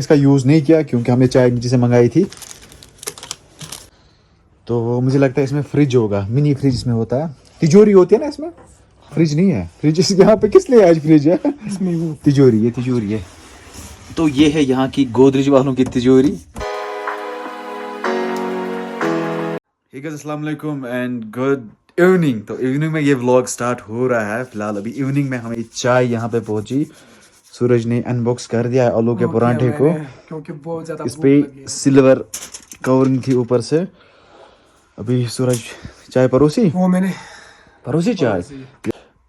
इसका यूज़ नहीं किया क्योंकि हमने चाय नीचे से मंगाई थी। तो मुझे लगता है इसमें फ्रिज होगा, मिनी फ्रिज इसमें होता है। तिजोरी होती है ना इसमें, फ्रिज नहीं है। फ्रिज यहाँ पे किस लिए आज फ्रिज है? इसमें वो तिजोरी, ये तिजोरी है। तो ये है यहाँ की गोदरेज वालों की तिजोरी। हे गाइस, अस्सलाम वालेकुम एंड गुड इवनिंग। तो इवनिंग में ये व्लॉग स्टार्ट हो रहा है। फिलहाल अभी इवनिंग में हमें चाय यहाँ पे पहुंची। सूरज ने अनबॉक्स कर दिया है आलू के पराठे को, क्योंकि बहुत ज्यादा इस पे सिल्वर कवरिंग थी ऊपर से। अभी सूरज चाय परोसी, वो मैंने परोसी चाय।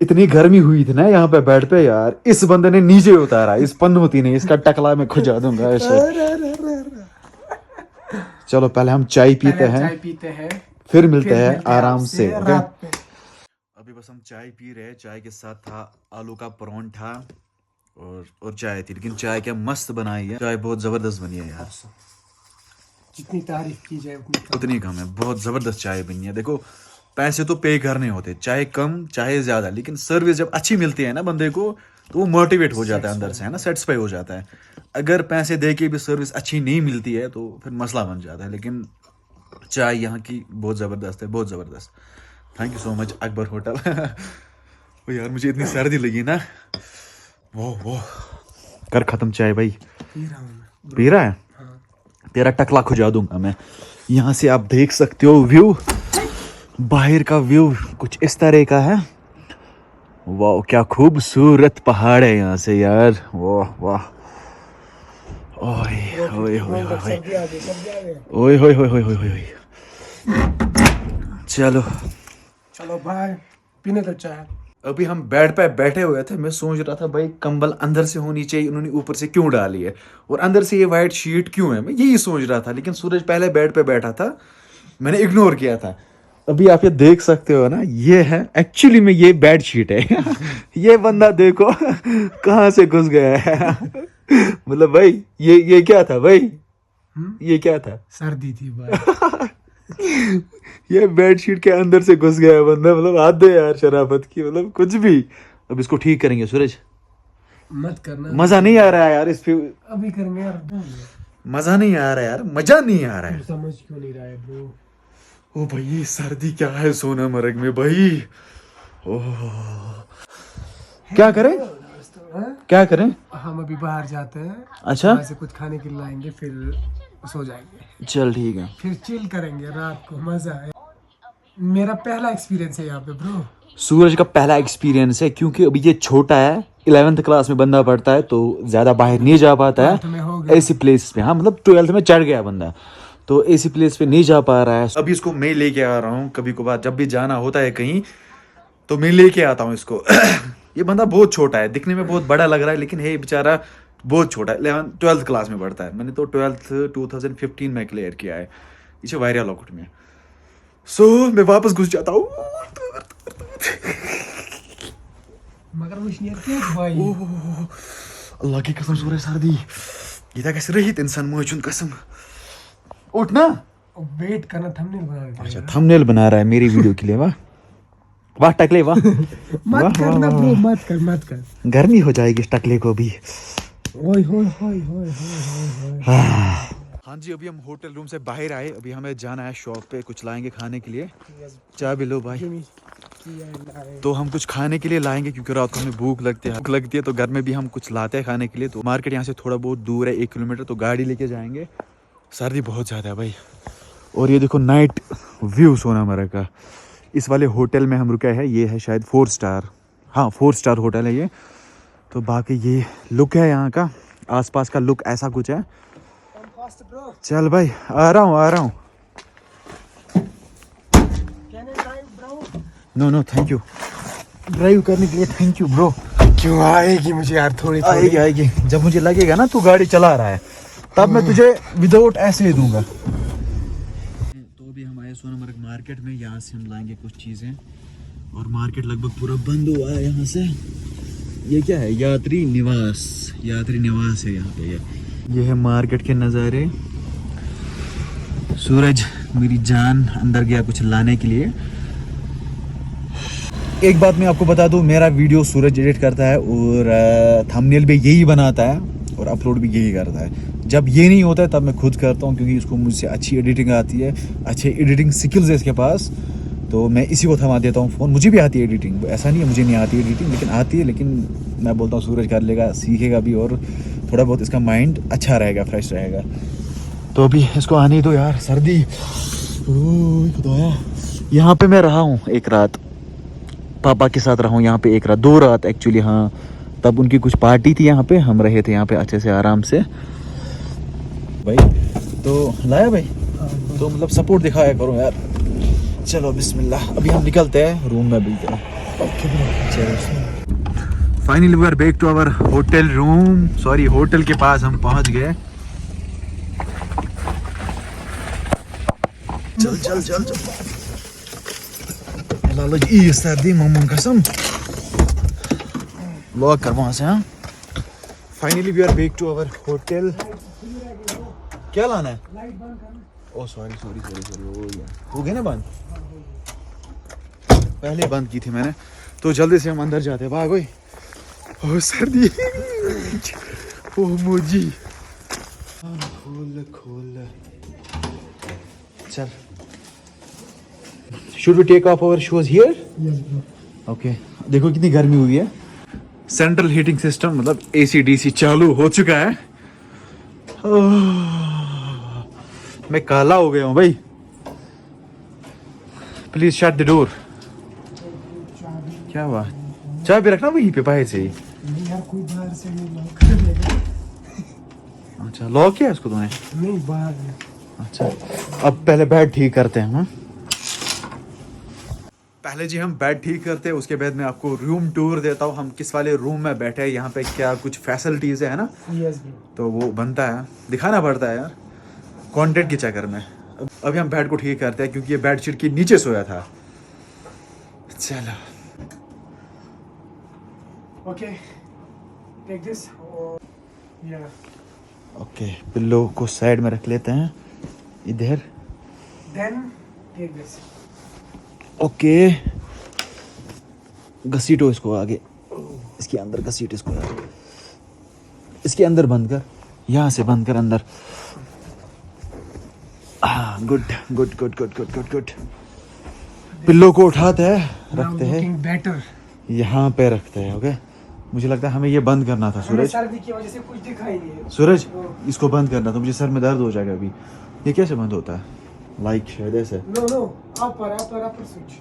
इतनी गर्मी हुई थी ना यहाँ पे बेड पे यार, इस बंदे ने नीचे उतारा, इस पन्नूती ने, इसका टकला में खुजा दूंगा ऐसे। चलो पहले हम चाय पीते हैं, फिर मिलते हैं आराम से। ओके, अभी बस हम चाय पी रहे हैं। चाय के साथ था आलू का परांठा और चाय थी, लेकिन चाय क्या मस्त बनाई है। चाय बहुत जबरदस्त बनी है यार, जितनी तारीफ की जाए उतनी कम है। बहुत जबरदस्त चाय बनी है। देखो, पैसे तो पे करने होते, चाहे कम चाहे ज्यादा, लेकिन सर्विस जब अच्छी मिलती है ना बंदे को, तो वो मोटिवेट हो जाता है अंदर से, है ना, सेटिस्फाई हो जाता है। अगर पैसे दे के भी सर्विस अच्छी नहीं मिलती है तो फिर मसला बन जाता है। लेकिन चाय यहाँ की बहुत ज़बरदस्त है, बहुत ज़बरदस्त। Thank you so much Akbar hotel. वो यार मुझे इतनी सर्दी लगी ना, वो कर ख़त्म चाय भाई। पी रहा है? तेरा टकला खुजा दूंगा मैं। यहाँ से आप देख सकते हो व्यू, बाहर का व्यू कुछ इस तरह का है। वाह, क्या खूबसूरत पहाड़ है यहाँ से यार। वाह वाह, ओए ओए ओए ओए ओए ओए ओए ओए ओए। चलो चलो भाई, पीने तो चाय। अभी हम बेड पे बैठे हुए थे। मैं सोच रहा था भाई कंबल अंदर से होनी चाहिए, इन्होंने ऊपर से क्यों डाली है, और अंदर से ये वाइट शीट क्यों है, मैं यही सोच रहा था। लेकिन सूरज पहले बेड पे बैठा था, मैंने इग्नोर किया था। अभी आप ये देख सकते हो ना, ये है एक्चुअली में ये बेड शीट है। ये बंदा देखो कहाँ से घुस गया है। मतलब भाई ये क्या था भाई, ये क्या था? सर्दी थी भाई। ये बेडशीट के अंदर से घुस गया है बंदा। मतलब हद है यार शराफत की, मतलब कुछ भी। अब इसको ठीक करेंगे सूरज, मत करना, मजा नहीं आ रहा है यार इस पे। अभी करेंगे यार। मजा नहीं आ रहा है यार, मजा नहीं आ रहा है। समझ क्यों नहीं रहा है ब्रो? ओ भाई, ये सर्दी क्या है सोनामर्ग में भाई। ओह, क्या करें, क्या करें? हम अभी बाहर जाते हैं, अच्छा, वहाँ से कुछ खाने के लिए लाएंगे, फिर सो जाएंगे। चल ठीक है, फिर चिल करेंगे रात को, मजा है। मेरा पहला एक्सपीरियंस है यहाँ पे ब्रो। सूरज का पहला एक्सपीरियंस है, क्योंकि अभी ये छोटा है, 11th क्लास में बंदा पढ़ता है, तो ज्यादा बाहर नहीं जा पाता है ऐसी प्लेस पे। हाँ, मतलब 12th में चढ़ गया बंदा, तो ऐसी प्लेस पे नहीं जा पा रहा है। अभी इसको मैं लेके आ रहा हूँ, कभी कभार जब भी जाना होता है कहीं तो मैं लेके आता हूँ इसको। ये बंदा बहुत छोटा है, दिखने में बहुत बड़ा लग रहा है, लेकिन है बेचारा बहुत छोटा है। 12th क्लास में पढ़ता है। मैंने तो 12th 2015 में क्लियर किया है। इसे वायरल लॉकआउट में। सो मैं वापस घुस जाता हूँ। मगर भाई, अल्लाह की कसम, सूरज सर्दी ये कैसे रही इंसान मोचुन कसम। उठ ना, वेट करना, थंबनेल बना रहा है। अच्छा, थंबनेल बना रहा है मेरी वीडियो के लिए। वाह वाह टकले, वाह। मत करना ब्रो, मत कर। गर्मी हो जाएगी इस टकले को भी। ओए होए होए होए होए। हाँ जी, अभी हम होटल रूम से बाहर आए। अभी हमें जाना है शॉप पे, कुछ लाएंगे खाने के लिए। चाय भी लो भाई। तो हम कुछ खाने के लिए लाएंगे, क्योंकि रात को हमें भूख लगती है, तो घर में भी हम कुछ लाते हैं खाने के लिए। तो मार्केट यहाँ से थोड़ा बहुत दूर है, 1 किलोमीटर, तो गाड़ी लेके जाएंगे। सर्दी बहुत ज़्यादा है भाई। और ये देखो नाइट व्यू सोनामर्ग का। इस वाले होटल में हम रुके हैं, ये है शायद 4 स्टार, हाँ 4 स्टार होटल है ये। तो बाकी ये लुक है यहाँ का, आसपास का लुक ऐसा कुछ है। चल भाई, आ रहा हूँ। नो थैंक यू, ड्राइव करने के लिए थैंक यू ब्रो। क्यों आएगी मुझे यार, थोड़ी आएगी। जब मुझे लगेगा ना तू गाड़ी चला रहा है, तब मैं तुझे विदाउट ऐसे ही दूंगा। तो अभी हम आए सोनामर्ग मार्केट में, यहाँ से हम लाएंगे कुछ चीज़ें। और मार्केट लगभग पूरा बंद हुआ है यहाँ से। ये क्या है? यात्री निवास है यहाँ पे। ये है मार्केट के नज़ारे। सूरज मेरी जान अंदर गया कुछ लाने के लिए। एक बात मैं आपको बता दूं, मेरा वीडियो सूरज एडिट करता है और थंबनेल भी यही बनाता है और अपलोड भी यही करता है। जब ये नहीं होता है तब मैं खुद करता हूँ, क्योंकि उसको मुझसे अच्छी एडिटिंग आती है, अच्छे एडिटिंग स्किल्स है इसके पास, तो मैं इसी को थमा देता हूँ फ़ोन। मुझे भी आती है एडिटिंग, ऐसा नहीं है मुझे नहीं आती एडिटिंग, लेकिन आती है। लेकिन मैं बोलता हूँ सूरज कर लेगा, सीखेगा भी, और थोड़ा बहुत इसका माइंड अच्छा रहेगा, फ्रेश रहेगा। तो अभी इसको आने ही दो यार, सर्दी। ओह खुदाया, यहाँ पे मैं रहा हूँ एक रात, पापा के साथ रहा हूँ यहाँ पे एक रात, 2 रात एक्चुअली। हाँ, तब उनकी कुछ पार्टी थी यहाँ पे, हम रहे थे यहाँ पे अच्छे से आराम से भाई। तो लाया भाई, तो मतलब सपोर्ट दिखाया करो यार। चलो बिस्मिल्लाह, अभी हम निकलते हैं रूम में बिल्कुल। चलो finally we are back to our hotel room, sorry hotel के पास हम पहुंच गए। चल चल चल चल लालच ई सर्दी मम्मन कसम, लॉक कर वहां से। हाँ, finally we are back to our hotel. क्या लाना है? Oh sorry sorry sorry sorry, हो गया ना बंद, पहले बंद की थी मैंने। तो जल्दी से हम अंदर जाते हैं, भाग ओए। ओ सर्दी, ओ मोजी, खोल खोल, चल। Should we take off our shoes here? Okay, देखो कितनी गर्मी हुई है। सेंट्रल हीटिंग सिस्टम मतलब एसी डीसी चालू हो चुका है। मैं काला हो गया हूँ भाई। Please shut the door. क्या हुआ? चाय भी रखना वहीं पे बाहर से ही। नहीं यार, कोई बाहर से नहीं लॉक कर देगा। अच्छा, लॉक किया इसको तूने? नहीं, बाहर नहीं। अच्छा, अब पहले बेड ठीक करते हैं। हाँ, पहले जी हम बेड ठीक करते हैं, उसके बाद मैं आपको रूम टूर देता हूँ, हम किस वाले रूम में बैठे हैं, यहाँ पे क्या कुछ फैसिलिटीज़ है ना। Yes bro. तो वो बनता है, दिखाना पड़ता है यार कंटेंट के चक्कर में। अभी हम बेड को ठीक करते हैं, क्योंकि ये बेडशीट के नीचे सोया था। चलो ओके, टेक दिस। या ओके, पिल्लो को साइड में रख लेते हैं इधर। Then take this. ओके, घसीटो इसको आगे, इसके अंदर घसीट इसको यार, इसके अंदर बंद कर, यहाँ से बंद कर अंदर। हाँ, good good good good good good good. Pillow को उठाते हैं, रखते हैं बेटर, यहाँ पे रखते हैं। ओके, मुझे लगता है हमें ये बंद करना था सूरज। सर्दी की वजह से कुछ दिखाई नहीं है। सूरज, इसको बंद करना था, मुझे सर में दर्द हो जाएगा अभी। ये कैसे बंद होता है? लाइक शायद ऐसे। नो नो, अपर स्विच,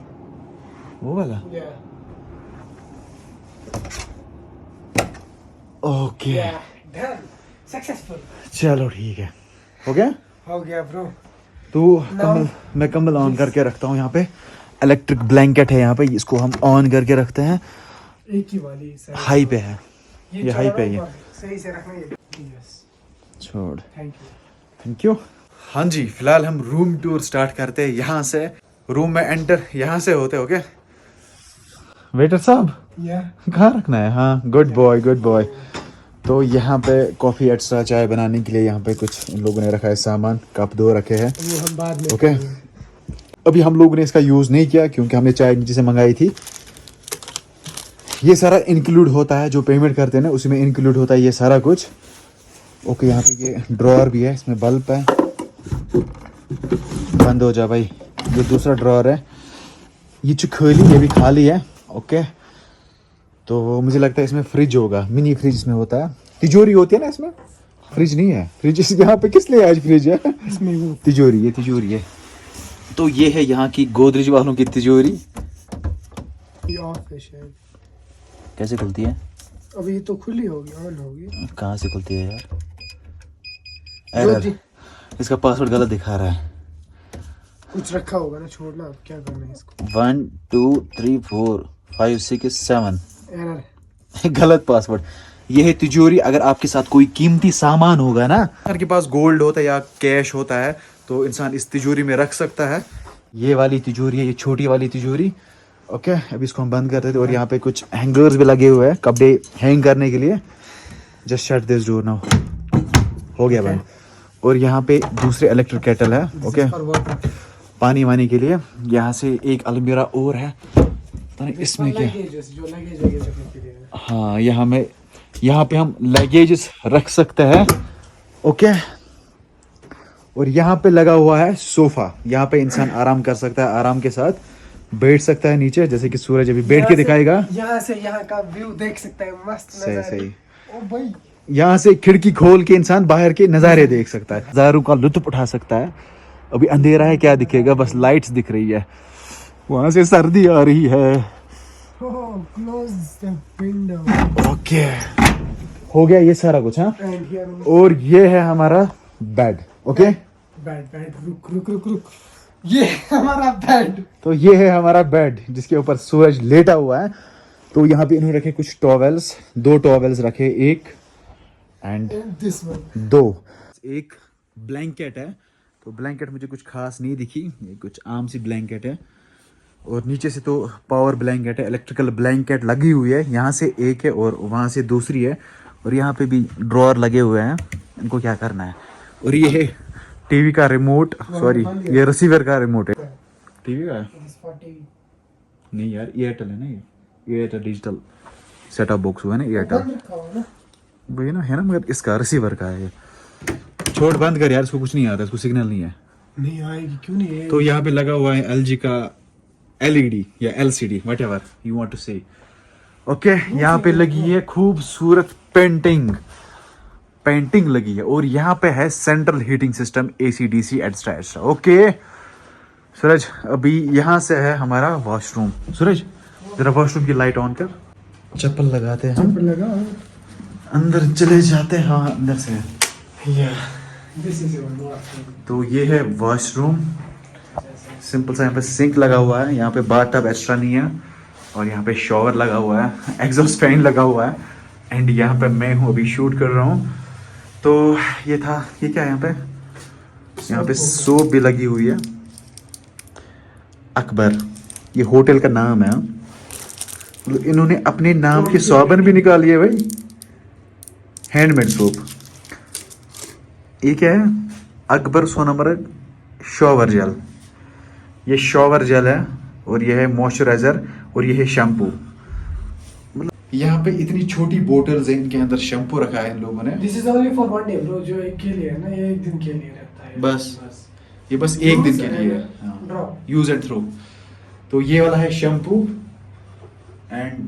वो वाला। या ओके, डन, सक्सेसफुल। चलो ठीक है, हो गया। हो गया ब्रो। तो कम्बल, मैं कम्बल ऑन करके रखता हूँ यहाँ पे। इलेक्ट्रिक ब्लैंकेट है यहाँ पे, इसको हम ऑन करके रखते हैं। एक ही वाली हाई पे है ये हाई पे है ये। सही से रखना है। यस, छोड़, थैंक यू। Thank you. हाँ जी, फिलहाल हम रूम टूर स्टार्ट करते हैं यहाँ से। रूम में एंटर यहाँ से होते। ओके वेटर साहब, या कहाँ रखना है? हाँ, गुड बॉय गुड बॉय। तो यहाँ पे कॉफ़ी एक्स्ट्रा चाय बनाने के लिए यहाँ पे कुछ इन लोगों ने रखा है सामान, कप 2 रखे हैं। वो हम बाद में ओके, अभी हम लोगों ने इसका यूज़ नहीं किया, क्योंकि हमने चाय नीचे से मंगाई थी। ये सारा इंक्लूड होता है, जो पेमेंट करते हैं ना उसमें इंक्लूड होता है ये सारा कुछ। ओके, यहाँ पे ये ड्रॉअर भी है, इसमें बल्ब है। बंद हो जा भाई। ये दूसरा ड्रॉअर है, ये खाली, ये भी खाली है। ओके, तो मुझे लगता है इसमें फ्रिज होगा, मिनी फ्रिज इसमें होता है। तिजोरी होती है ना इसमें, फ्रिज नहीं है। फ्रिज यहाँ पे किस लिए आज फ्रिज है? इसमें वो तिजोरी, ये तिजोरी है। तो ये है यहाँ की गोदरेज वालों की तिजोरी। ऑफ है शायद। कैसे खुलती है? अभी तो खुली होगी, ऑन होगी। कहाँ से खुलती है यार? जो एरर, इसका पासवर्ड गलत दिखा रहा है। कुछ रखा होगा ना, छोड़ना, अब क्या करना है इसको। 1 2 3 4 5 6 7 एरर, गलत पासवर्ड। ये है तिजोरी। अगर आपके साथ कोई कीमती सामान होगा ना, अगर के पास गोल्ड होता है या कैश होता है, तो इंसान इस तिजोरी में रख सकता है। ये वाली तिजोरी है, ये छोटी वाली तिजोरी। ओके, अभी इसको हम बंद करते थे। और यहाँ पे कुछ हैंगर्स भी लगे हुए हैं कपड़े हैंग करने के लिए। Just shut this door now. हो गया बंद। और यहाँ पे दूसरे इलेक्ट्रिक केटल है। ओके, पानी वानी के लिए। यहाँ से एक अलमीरा और है, पता नहीं इसमें क्या। जो लगेज वगैरह रखने के लिए। हाँ, यहाँ पे हम लगेजेस रख सकते हैं। ओके। और यहाँ पे लगा हुआ है सोफा, यहाँ पे इंसान आराम कर सकता है, आराम के साथ बैठ सकता है नीचे, जैसे कि सूरज अभी बैठ के दिखाएगा। यहाँ से यहाँ का व्यू देख सकता है, मस्त सही नजारे। सही। ओ भाई, यहाँ से खिड़की खोल के इंसान बाहर के नज़ारे देख सकता है, नज़ारों का लुत्फ उठा सकता है। अभी अंधेरा है, क्या दिखेगा, बस लाइट्स दिख रही है। वहां से सर्दी आ रही है। Close the window. ओके, हो गया ये सारा कुछ। हाँ, एंड हियर और ये है हमारा बेड। ओके, बेड बेड, रुक रुक रुक रुक, ये हमारा बेड। तो ये है हमारा बेड जिसके ऊपर सूरज लेटा हुआ है। तो यहाँ पे इन्होंने रखे कुछ टॉवेल्स, 2 टॉवेल्स रखे, एक एंड दिस वन, 2, एक ब्लैंकेट है। तो ब्लैंकेट मुझे कुछ खास नहीं दिखी, ये कुछ आम सी ब्लैंकेट है। और नीचे से तो पावर ब्लैंकेट है, इलेक्ट्रिकल ब्लैंकेट लगी हुई है। यहाँ से एक है और वहाँ से दूसरी है। और यहाँ पे भी ड्रॉअर लगे हुए हैं, इनको क्या करना है। और ये है टीवी का रिमोट, सॉरी ये रिसीवर का रिमोट है। टीवी का है? नहीं यार, एयरटेल है ना, ये एयरटेल डिजिटल सेटअप बॉक्स हुआ है ना, एयरटेल वही ना है ना, मगर इसका रिसीवर का है ये। छोड़ बंद कर यार, इसको कुछ नहीं आता, इसको सिग्नल नहीं है। नहीं आएगी, क्यों नहीं है? तो यहाँ पे लगा हुआ है एलजी का एलईडी या LCD, whatever you want to say. Okay, यहाँ पे लगी है खूबसूरत पेंटिंग लगी है। और यहाँ पे है central heating system, AC DC extra extra. Okay Suraj, अभी यहाँ से है हमारा वॉशरूम। सूरज जरा वॉशरूम की लाइट ऑन कर, चप्पल लगाते हैं हम, लगा अंदर चले जाते हैं। हाँ अंदर से दिस इज योर वॉशरूम। तो ये है वॉशरूम, सिंपल सा। यहाँ पे सिंक लगा हुआ है, यहाँ पे बाथटब एक्स्ट्रा नहीं है। और यहाँ पे शॉवर लगा हुआ है, एग्जॉस्ट फैन लगा हुआ है। एंड यहाँ पे मैं हूँ, अभी शूट कर रहा हूँ। तो ये था, ये क्या है यहाँ पे सोप भी लगी हुई है, अकबर, ये होटल का नाम है। मतलब इन्होंने अपने नाम की साबुन भी निकाली है भाई, हैंडमेड सोप। ये क्या है, अकबर सोनामर्ग शॉवर जेल। ये शॉवर जेल है और ये है मॉइस्चराइजर और ये है शैम्पू। मतलब यहाँ पे इतनी छोटी बोतल्स हैं, इनके अंदर शैम्पू रखा है इन लोगों ने। This is only for one day bro, जो एक के लिए है ना, ये एक दिन के लिए रहता है बस ये बस एक दिन के लिए है, यूज एंड थ्रो। तो ये वाला है shampoo and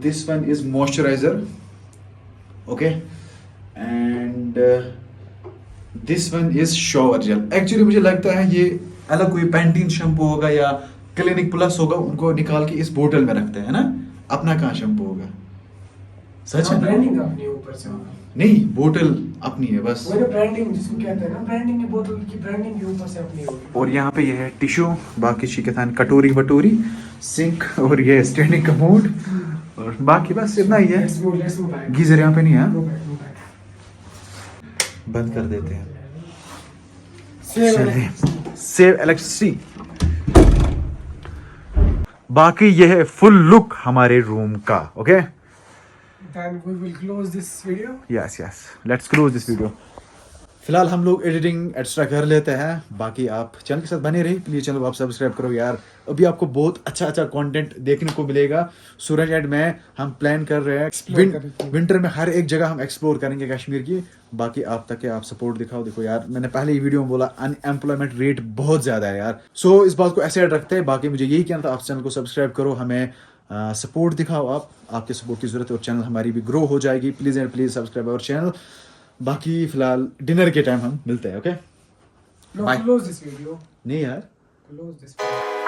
this one is moisturiser. Okay, and this one is shower gel. Actually मुझे लगता है ये अलग कोई पैंटीन शैम्पू होगा या क्लिनिक प्लस होगा, उनको निकाल के इस बोतल में रखते हैं ना। अपना कहाँ शैम्पू होगा, सच है ना? ब्रांडिंग अपनी ऊपर से होगा। नहीं, बोतल अपनी है बस। वो ब्रांडिंग जिसको कहते हैं ना, ब्रांडिंग, बोतल की ब्रांडिंग के ऊपर से अपनी होगी। और यहाँ पे ये है टिश्यू, बाकी शिकतान कटोरी वटोरी, सिंक, और ये स्टैंडिंग कमोड, और बाकी बस इतना ही है। गीजर यहाँ पे नहीं है, बंद कर देते हैं। Save electricity. बाकी ये है फुल लुक हमारे रूम का। Okay, Then we will close this video. Yes let's close this video. फिलहाल हम लोग एडिटिंग एक्स्ट्रा कर लेते हैं, बाकी आप चैनल के साथ बने रहिए। प्लीज चैनल को आप सब्सक्राइब करो यार, अभी आपको बहुत अच्छा कंटेंट देखने को मिलेगा। सूरज एंड मैं, हम प्लान कर रहे हैं विंटर में हर एक जगह हम एक्सप्लोर करेंगे कश्मीर की। बाकी आप तक आप सपोर्ट दिखाओ। देखो यार, मैंने पहले ही वीडियो में बोला अनएम्प्लॉयमेंट रेट बहुत ज़्यादा है यार। सो इस बात को ऐसे रखते हैं। बाकी मुझे यही कहना था, आप चैनल को सब्सक्राइब करो, हमें सपोर्ट दिखाओ। आपके सपोर्ट की जरूरत है और चैनल हमारी भी ग्रो हो जाएगी। Please and please subscribe our channel. बाकी फिलहाल डिनर के टाइम हम मिलते हैं। Okay, No, close this video. नहीं यार, Close this video.